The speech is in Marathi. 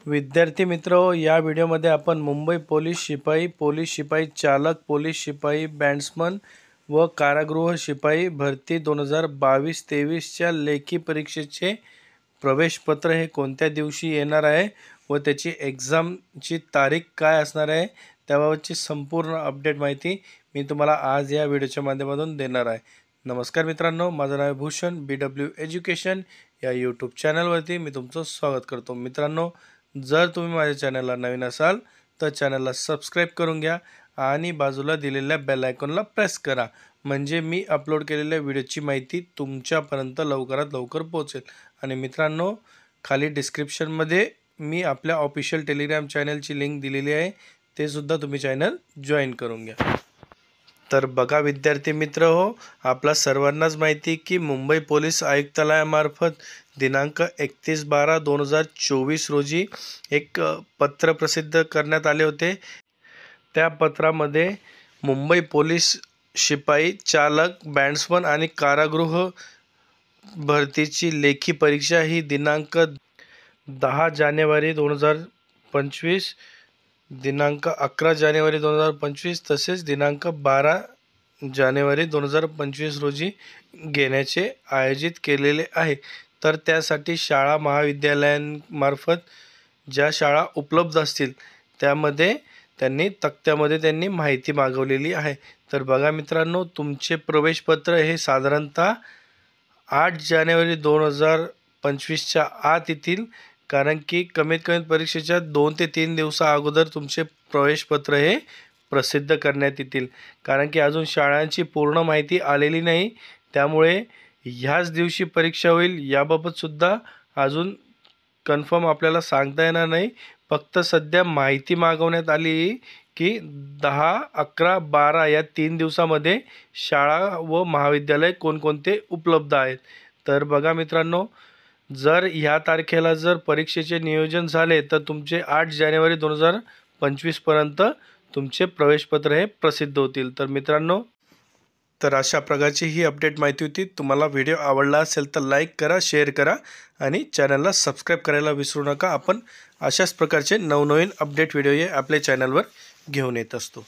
विद्यार्थी मित्र, या व्हिडिओमध्ये आपण मुंबई पोलीस शिपाई चालक, पोलीस शिपाई बॅट्समन व कारागृह शिपाई भरती 2022-23च्या लेखी परीक्षेचे प्रवेशपत्र हे कोणत्या दिवशी येणार आहे व त्याची एक्झामची तारीख काय असणार आहे त्याबाबतची संपूर्ण अपडेट माहिती मी तुम्हाला आज या व्हिडिओच्या माध्यमातून देणार आहे। नमस्कार मित्रांनो, माझं नाव आहे भूषण, BW एज्युकेशन या यूट्यूब चॅनलवरती मी तुमचं स्वागत करतो। मित्रांनो, जर तुम्ही माझ्या चॅनलला नवीन असाल तर चॅनलला सबस्क्राइब करून घ्या आणि बाजूला दिलेल्या बेल आयकॉनला प्रेस करा, म्हणजे मी अपलोड केलेल्या व्हिडिओची माहिती तुमच्यापर्यंत लवकरात लवकर पोहोचेल। आणि मित्रांनो, खाली डिस्क्रिप्शनमध्ये मी आपल्या ऑफिशियल टेलिग्राम चॅनलची लिंक दिलेली आहे, ते सुद्धा तुम्ही चॅनल जॉईन करून घ्या। तर बघा विद्यार्थी मित्र हो, आपला सर्वांनाच माहिती की मुंबई पोलीस आयुक्तालयामार्फत दिनांक 31/12/2024 रोजी एक पत्र प्रसिद्ध करण्यात आले होते। त्या पत्रामध्ये मुंबई पोलीस शिपाई चालक, बॅट्समन आणि कारागृह भरतीची लेखी परीक्षा ही दिनांक 10 जानेवारी 2025, दिनांक 11 जानेवारी 2025 तसेच दिनांक 12 जानेवारी 2025 रोजी घेण्याचे आयोजित केलेले आहे। तर त्यासाठी शाळा महाविद्यालयांमार्फत ज्या शाळा उपलब्ध असतील त्यामध्ये तक्त्यामध्ये माहिती मागवलेली आहे। तर बघा मित्रांनो, तुमचे प्रवेशपत्र हे साधारणतः 8 जानेवारी 2025च्या आत येतील, कारण की कमीत कमी परीक्षेच्या 2 ते 3 दिवसा अगोदर तुमचे प्रवेशपत्र हे प्रसिद्ध करण्यात येतील, कारण की अजून शाळांची पूर्ण माहिती आलेली नाही, त्यामुळे ह्याच दिवशी परीक्षा होईल याबाबत सुद्धा अजून कन्फर्म आपल्याला सांगता येणार नाही। फक्त सध्या माहिती मागवण्यात आली की 10, 11, 12 या 3 दिवसामध्ये शाळा व महाविद्यालय कोणकोणते उपलब्ध आहेत। तर बघा मित्रांनो, जर ह्या तारखेला जर परीक्षेचे नियोजन झाले तर तुमचे 8 जानेवारी 2025 पर्यंत तुमचे प्रवेशपत्र हे प्रसिद्ध होतील। तर मित्रांनो, तर अशा प्रकारची ही अपडेट माहिती होती। तुम्हाला व्हिडिओ आवडला असेल तर लाईक करा, शेअर करा आणि चॅनलला सबस्क्राइब करायला विसरू नका। आपण अशाच प्रकारचे नवनवीन अपडेट व्हिडिओ हे आपल्या चॅनलवर घेऊन येत असतो।